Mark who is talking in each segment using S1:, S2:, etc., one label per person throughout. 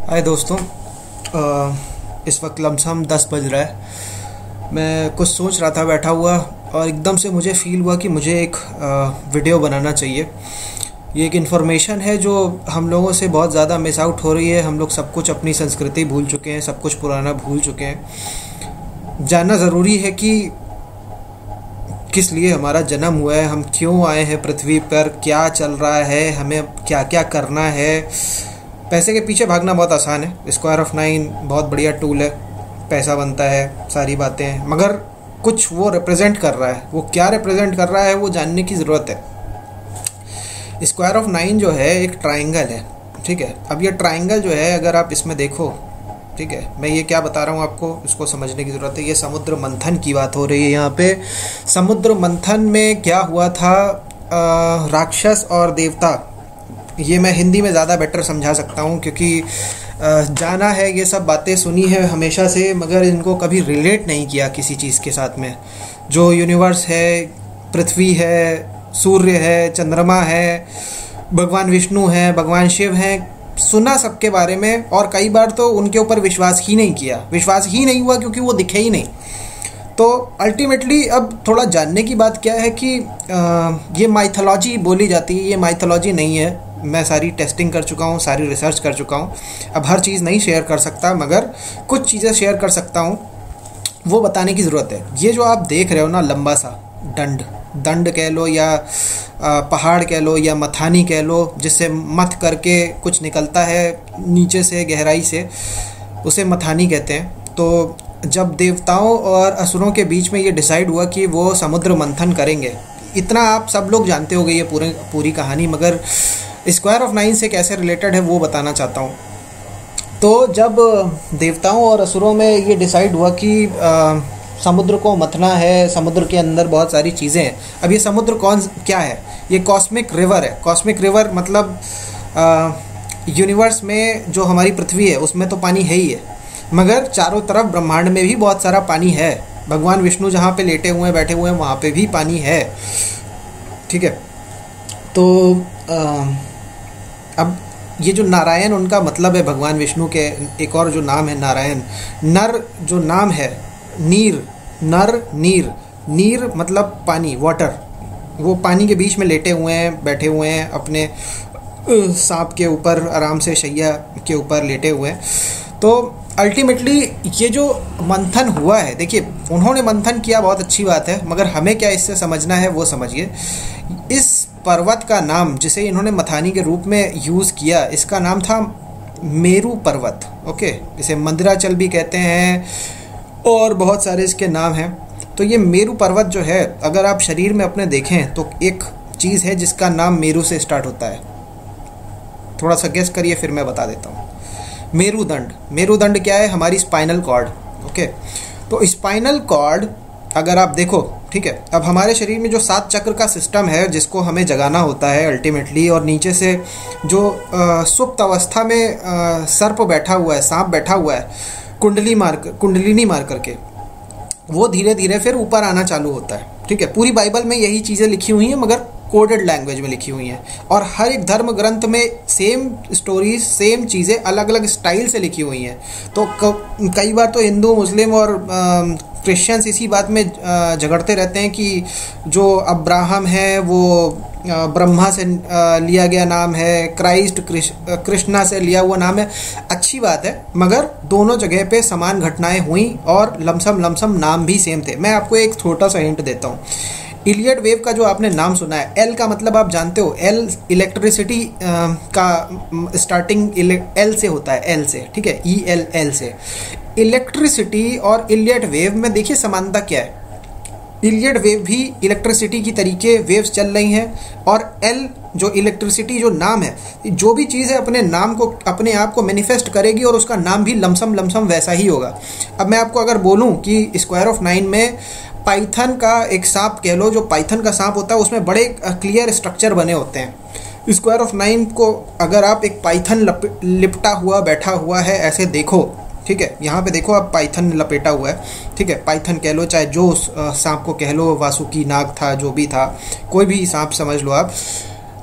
S1: हाय दोस्तों। इस वक्त लमसम 10 बज रहा है। मैं कुछ सोच रहा था बैठा हुआ और एकदम से मुझे फ़ील हुआ कि मुझे एक वीडियो बनाना चाहिए। ये एक इन्फॉर्मेशन है जो हम लोगों से बहुत ज़्यादा मिस आउट हो रही है। हम लोग सब कुछ अपनी संस्कृति भूल चुके हैं, सब कुछ पुराना भूल चुके हैं। जानना ज़रूरी है कि किस लिए हमारा जन्म हुआ है, हम क्यों आए हैं पृथ्वी पर, क्या चल रहा है, हमें क्या क्या करना है। पैसे के पीछे भागना बहुत आसान है, स्क्वायर ऑफ 9 बहुत बढ़िया टूल है, पैसा बनता है, सारी बातें हैं, मगर कुछ वो रिप्रेजेंट कर रहा है। वो क्या रिप्रेजेंट कर रहा है वो जानने की ज़रूरत है। स्क्वायर ऑफ 9 जो है एक ट्राइंगल है, ठीक है। अब ये ट्राइंगल जो है अगर आप इसमें देखो, ठीक है, मैं ये क्या बता रहा हूँ आपको, इसको समझने की ज़रूरत है। ये समुद्र मंथन की बात हो रही है यहाँ पे। समुद्र मंथन में क्या हुआ था, राक्षस और देवता, ये मैं हिंदी में ज़्यादा बेटर समझा सकता हूँ क्योंकि जाना है, ये सब बातें सुनी है हमेशा से, मगर इनको कभी रिलेट नहीं किया किसी चीज़ के साथ में। जो यूनिवर्स है, पृथ्वी है, सूर्य है, चंद्रमा है, भगवान विष्णु हैं, भगवान शिव हैं, सुना सबके बारे में, और कई बार तो उनके ऊपर विश्वास ही नहीं किया, विश्वास ही नहीं हुआ क्योंकि वो दिखे ही नहीं। तो अल्टीमेटली अब थोड़ा जानने की बात क्या है कि ये माइथोलॉजी बोली जाती है, ये माइथोलॉजी नहीं है। मैं सारी टेस्टिंग कर चुका हूँ, सारी रिसर्च कर चुका हूँ। अब हर चीज़ नहीं शेयर कर सकता, मगर कुछ चीज़ें शेयर कर सकता हूँ, वो बताने की ज़रूरत है। ये जो आप देख रहे हो ना, लंबा सा दंड कह लो या पहाड़ कह लो या मथानी कह लो, जिससे मथ करके कुछ निकलता है नीचे से गहराई से, उसे मथानी कहते हैं। तो जब देवताओं और असुरों के बीच में ये डिसाइड हुआ कि वो समुद्र मंथन करेंगे, इतना आप सब लोग जानते होंगे ये पूरी कहानी, मगर स्क्वायर ऑफ 9 से कैसे रिलेटेड है वो बताना चाहता हूँ। तो जब देवताओं और असुरों में ये डिसाइड हुआ कि समुद्र को मथना है, समुद्र के अंदर बहुत सारी चीज़ें हैं। अब ये समुद्र क्या है, ये कॉस्मिक रिवर है। कॉस्मिक रिवर मतलब यूनिवर्स में जो हमारी पृथ्वी है उसमें तो पानी है ही है, मगर चारों तरफ ब्रह्मांड में भी बहुत सारा पानी है। भगवान विष्णु जहाँ पे लेटे हुए हैं, बैठे हुए हैं, वहाँ पे भी पानी है, ठीक है। तो अब ये जो नारायण, उनका मतलब है भगवान विष्णु के एक और जो नाम है नारायण। नर जो नाम है, नीर, नर नीर मतलब पानी, वाटर। वो पानी के बीच में लेटे हुए हैं, बैठे हुए हैं, अपने सांप के ऊपर आराम से, शैया के ऊपर लेटे हुए हैं। तो अल्टीमेटली ये जो मंथन हुआ है, देखिए उन्होंने मंथन किया, बहुत अच्छी बात है, मगर हमें क्या इससे समझना है वो समझिए। इस पर्वत का नाम जिसे इन्होंने मथानी के रूप में यूज़ किया, इसका नाम था मेरू पर्वत, ओके। इसे मंदिराचल भी कहते हैं और बहुत सारे इसके नाम हैं। तो ये मेरू पर्वत जो है, अगर आप शरीर में अपने देखें तो एक चीज़ है जिसका नाम मेरू से स्टार्ट होता है। थोड़ा सा गेस करिए, फिर मैं बता देता हूँ। मेरुदंड क्या है, हमारी स्पाइनल कॉर्ड, ओके। तो स्पाइनल कॉर्ड अगर आप देखो, ठीक है, अब हमारे शरीर में जो 7 चक्र का सिस्टम है जिसको हमें जगाना होता है अल्टीमेटली, और नीचे से जो सुप्त अवस्था में सर्प बैठा हुआ है, सांप बैठा हुआ है, कुंडलिनी मार करके, वो धीरे धीरे फिर ऊपर आना चालू होता है, ठीक है। पूरी बाइबल में यही चीज़ें लिखी हुई हैं, मगर कोडेड लैंग्वेज में लिखी हुई हैं, और हर एक धर्म ग्रंथ में सेम स्टोरीज, सेम चीज़ें अलग अलग स्टाइल से लिखी हुई हैं। तो कई बार तो हिंदू, मुस्लिम और क्रिश्चियंस इसी बात में झगड़ते रहते हैं कि जो अब्राहम है वो ब्रह्मा से लिया गया नाम है, क्राइस्ट कृष्णा से लिया हुआ नाम है। अच्छी बात है, मगर दोनों जगह पे समान घटनाएं हुई और लमसम नाम भी सेम थे। मैं आपको एक छोटा सा हिंट देता हूँ। इलियड वेव का जो आपने नाम सुना है, एल का मतलब आप जानते हो, एल इलेक्ट्रिसिटी का स्टार्टिंग एल से होता है, एल से, ठीक है, EL से। इलेक्ट्रिसिटी और इलियड वेव में देखिए समानता क्या है। इलियड वेव भी इलेक्ट्रिसिटी की तरीके वेव्स चल रही हैं, और एल जो इलेक्ट्रिसिटी जो नाम है, जो भी चीज़ है अपने नाम को, अपने आप को मैनिफेस्ट करेगी और उसका नाम भी लमसम वैसा ही होगा। अब मैं आपको अगर बोलूं कि स्क्वायर ऑफ 9 में पाइथन का एक सांप कह लो, जो पाइथन का सांप होता है उसमें बड़े क्लियर स्ट्रक्चर बने होते हैं। स्क्वायर ऑफ 9 को अगर आप एक पाइथन लिपटा हुआ बैठा हुआ है ऐसे देखो, ठीक है, यहाँ पे देखो आप, पाइथन लपेटा हुआ है, ठीक है, पाइथन कह लो, चाहे जो सांप को कह लो, वासुकी नाग था, जो भी था, कोई भी सांप समझ लो आप।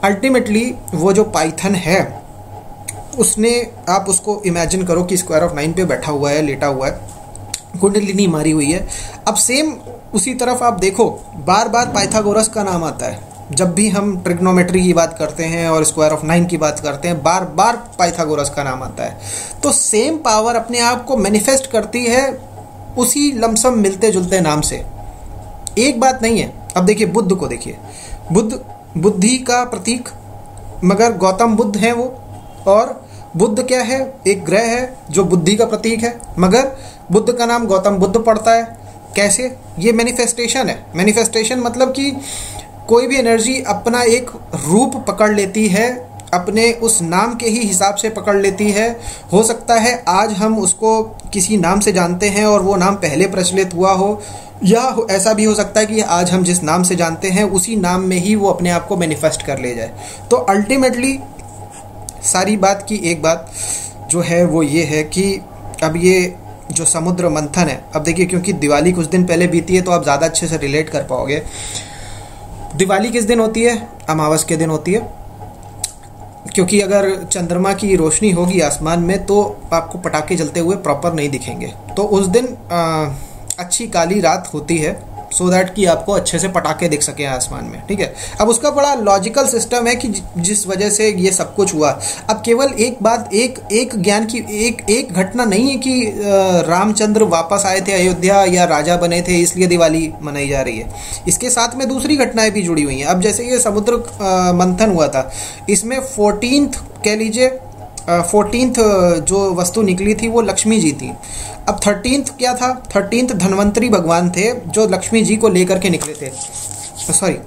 S1: अल्टीमेटली वो जो पाइथन है उसने, आप उसको इमेजिन करो कि स्क्वायर ऑफ 9 पे बैठा हुआ है, लेटा हुआ है, कुंडलिनी मारी हुई है। अब सेम उसी तरफ आप देखो, बार बार पाइथागोरस का नाम आता है। जब भी हम ट्रिग्नोमेट्री की बात करते हैं और स्क्वायर ऑफ 9 की बात करते हैं, बार बार पाइथागोरस का नाम आता है। तो सेम पावर अपने आप को मैनिफेस्ट करती है उसी लमसम मिलते जुलते नाम से। एक बात नहीं है। अब देखिए बुद्ध को देखिए, बुद्ध बुद्धि का प्रतीक, मगर गौतम बुद्ध हैं वो, और बुद्ध क्या है, एक ग्रह है जो बुद्धि का प्रतीक है, मगर बुद्ध का नाम गौतम बुद्ध पड़ता है। कैसे? ये मैनिफेस्टेशन है। मैनिफेस्टेशन मतलब कि कोई भी एनर्जी अपना एक रूप पकड़ लेती है, अपने उस नाम के ही हिसाब से पकड़ लेती है। हो सकता है आज हम उसको किसी नाम से जानते हैं और वो नाम पहले प्रचलित हुआ हो, या ऐसा भी हो सकता है कि आज हम जिस नाम से जानते हैं उसी नाम में ही वो अपने आप को मैनिफेस्ट कर ले जाए। तो अल्टीमेटली सारी बात की एक बात जो है वो ये है कि अब ये जो समुद्र मंथन है, अब देखिए क्योंकि दिवाली कुछ दिन पहले बीती है तो आप ज़्यादा अच्छे से रिलेट कर पाओगे। दिवाली किस दिन होती है? अमावस के दिन होती है, क्योंकि अगर चंद्रमा की रोशनी होगी आसमान में तो आपको पटाखे जलते हुए प्रॉपर नहीं दिखेंगे। तो उस दिन अच्छी काली रात होती है, सो दैट कि आपको अच्छे से पटाखे दिख सके आसमान में, ठीक है। अब उसका बड़ा लॉजिकल सिस्टम है कि जिस वजह से ये सब कुछ हुआ। अब केवल एक बात, एक ज्ञान की एक घटना नहीं है कि रामचंद्र वापस आए थे अयोध्या या राजा बने थे इसलिए दिवाली मनाई जा रही है। इसके साथ में दूसरी घटनाएं भी जुड़ी हुई हैं। अब जैसे ये समुद्र मंथन हुआ था, इसमें 14th कह लीजिए 14th जो वस्तु निकली थी वो लक्ष्मी जी थी। अब 13th क्या था? 13th धन्वंतरी भगवान थे जो लक्ष्मी जी को लेकर के निकले थे। सॉरी,